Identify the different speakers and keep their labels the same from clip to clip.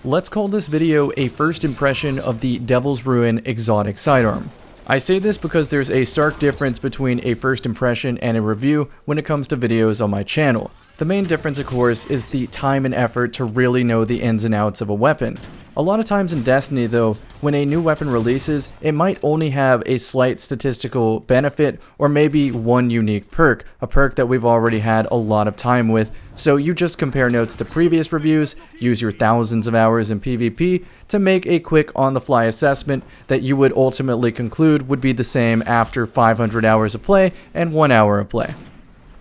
Speaker 1: Let's call this video a first impression of the Devil's Ruin exotic sidearm. I say this because there's a stark difference between a first impression and a review when it comes to videos on my channel. The main difference, of course, is the time and effort to really know the ins and outs of a weapon. A lot of times in Destiny though, when a new weapon releases, it might only have a slight statistical benefit or maybe one unique perk, a perk that we've already had a lot of time with, so you just compare notes to previous reviews, use your thousands of hours in PvP to make a quick on-the-fly assessment that you would ultimately conclude would be the same after 500 hours of play and 1 hour of play.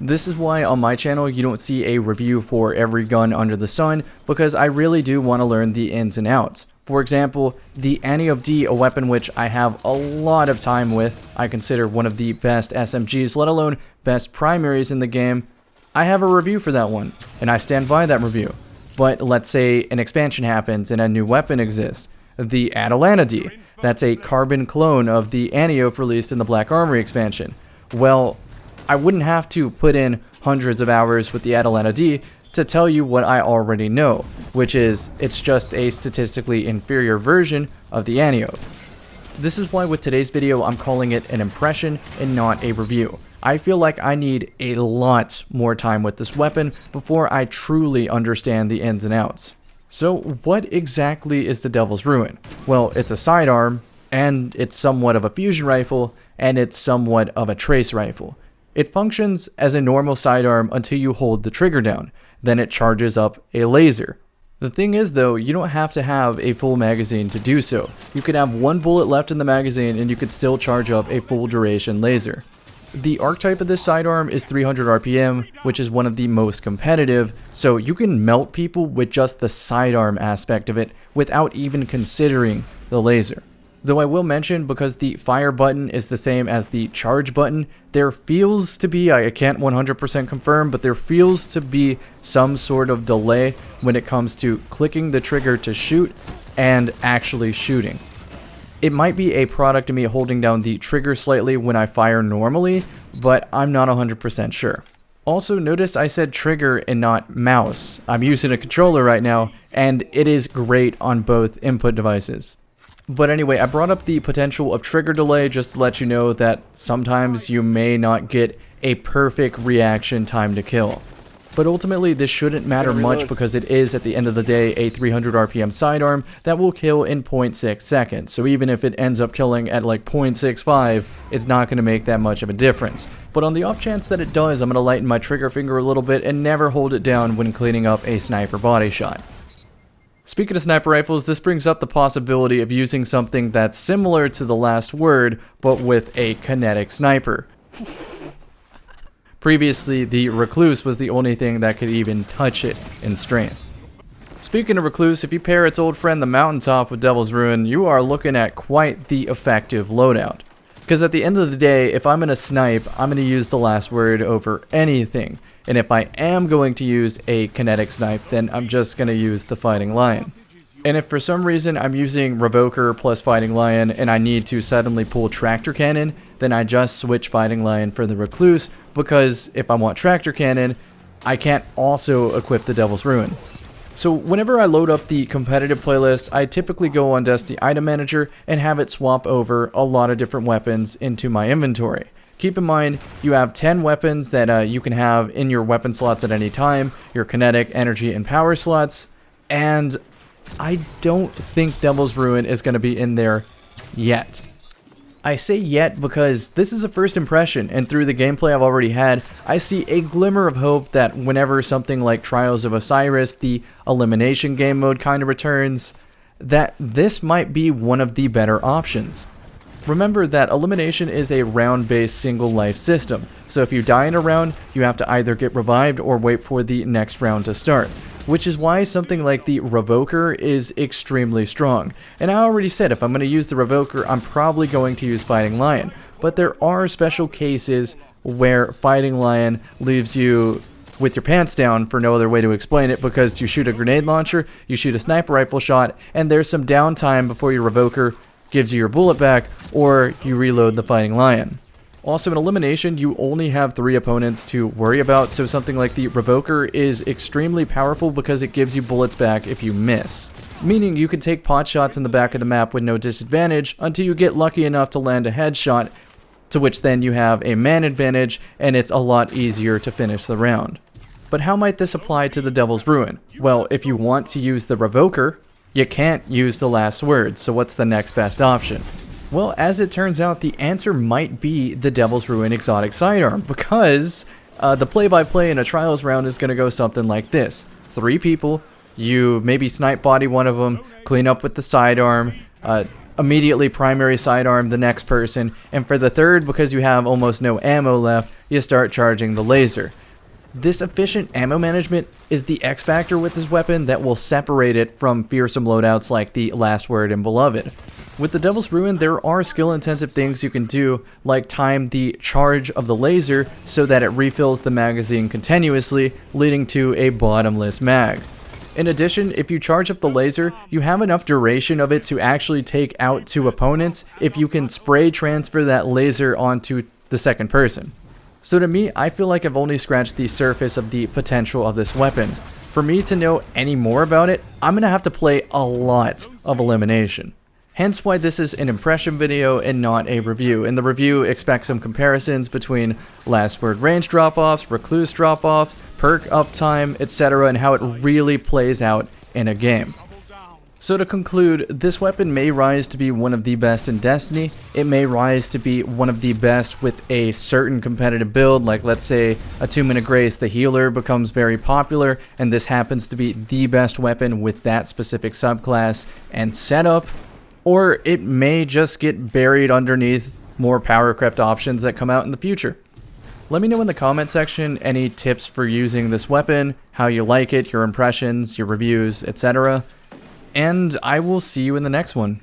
Speaker 1: This is why on my channel you don't see a review for every gun under the sun, because I really do want to learn the ins and outs. For example, the Annie of D, a weapon which I have a lot of time with, I consider one of the best SMGs, let alone best primaries in the game. I have a review for that one, and I stand by that review. But let's say an expansion happens and a new weapon exists. The Atalanta D, that's a carbon clone of the Antiope released in the Black Armory expansion. Well, I wouldn't have to put in hundreds of hours with the Atalanta D to tell you what I already know, which is it's just a statistically inferior version of the Antiope. This is why with today's video I'm calling it an impression and not a review. I feel like I need a lot more time with this weapon before I truly understand the ins and outs. So what exactly is the Devil's Ruin? Well, it's a sidearm, and it's somewhat of a fusion rifle, and it's somewhat of a trace rifle. It functions as a normal sidearm until you hold the trigger down, then it charges up a laser. The thing is though, you don't have to have a full magazine to do so. You could have one bullet left in the magazine and you could still charge up a full duration laser. The archetype of this sidearm is 300 RPM, which is one of the most competitive, so you can melt people with just the sidearm aspect of it without even considering the laser. Though I will mention, because the fire button is the same as the charge button, there feels to be, I can't 100% confirm, but there feels to be some sort of delay when it comes to clicking the trigger to shoot and actually shooting. It might be a product of me holding down the trigger slightly when I fire normally, but I'm not 100% sure. Also, notice I said trigger and not mouse. I'm using a controller right now, and it is great on both input devices. But anyway, I brought up the potential of trigger delay just to let you know that sometimes you may not get a perfect reaction time to kill. But ultimately this shouldn't matter much because it is at the end of the day a 300 RPM sidearm that will kill in 0.6 seconds. So even if it ends up killing at like 0.65, it's not going to make that much of a difference. But on the off chance that it does, I'm going to lighten my trigger finger a little bit and never hold it down when cleaning up a sniper body shot. Speaking of sniper rifles, this brings up the possibility of using something that's similar to the last word, but with a kinetic sniper. Previously, the Recluse was the only thing that could even touch it in strength. Speaking of Recluse, if you pair its old friend the Mountaintop with Devil's Ruin, you are looking at quite the effective loadout. Because at the end of the day, if I'm going to snipe, I'm going to use the last word over anything. And if I am going to use a kinetic snipe, then I'm just going to use the Fighting Lion. And if for some reason I'm using Revoker plus Fighting Lion and I need to suddenly pull Tractor Cannon, then I just switch Fighting Lion for the Recluse, because if I want Tractor Cannon, I can't also equip the Devil's Ruin. So whenever I load up the competitive playlist, I typically go on Destiny Item Manager and have it swap over a lot of different weapons into my inventory. Keep in mind, you have 10 weapons that you can have in your weapon slots at any time, your kinetic, energy, and power slots, and I don't think Devil's Ruin is going to be in there yet. I say yet because this is a first impression, and through the gameplay I've already had, I see a glimmer of hope that whenever something like Trials of Osiris, the elimination game mode kind of returns, that this might be one of the better options. Remember that elimination is a round-based single life system, so if you die in a round, you have to either get revived or wait for the next round to start, which is why something like the Revoker is extremely strong. And I already said if I'm going to use the Revoker, I'm probably going to use Fighting Lion, but there are special cases where Fighting Lion leaves you with your pants down, for no other way to explain it, because you shoot a grenade launcher, you shoot a sniper rifle shot, and there's some downtime before your Revoker gives you your bullet back, or you reload the Fighting Lion. Also, in elimination, you only have 3 opponents to worry about, so something like the Revoker is extremely powerful because it gives you bullets back if you miss. meaning you can take pot shots in the back of the map with no disadvantage until you get lucky enough to land a headshot, to which then you have a man advantage and it's a lot easier to finish the round. But how might this apply to the Devil's Ruin? Well, if you want to use the Revoker, you can't use the last word, so what's the next best option? Well, as it turns out, the answer might be the Devil's Ruin exotic sidearm, because the play-by-play in a trials round is going to go something like this. 3 people, you maybe snipe body one of them, clean up with the sidearm, immediately primary sidearm the next person, and for the third, because you have almost no ammo left, you start charging the laser. This efficient ammo management is the X factor with this weapon that will separate it from fearsome loadouts like the Last Word and Beloved. With the Devil's Ruin, there are skill-intensive things you can do, like time the charge of the laser so that it refills the magazine continuously, leading to a bottomless mag. In addition, if you charge up the laser, you have enough duration of it to actually take out 2 opponents if you can spray transfer that laser onto the second person. So to me, I feel like I've only scratched the surface of the potential of this weapon. For me to know any more about it, I'm gonna have to play a lot of elimination. Hence why this is an impression video and not a review. In the review, expect some comparisons between Last Word range drop-offs, Recluse drop-offs, perk uptime, etc., and how it really plays out in a game. So to conclude, this weapon may rise to be one of the best in Destiny. It may rise to be one of the best with a certain competitive build, like let's say a 2-minute Grace, the healer becomes very popular, and this happens to be the best weapon with that specific subclass and setup. Or it may just get buried underneath more power crept options that come out in the future. Let me know in the comment section any tips for using this weapon, how you like it, your impressions, your reviews, etc. And I will see you in the next one.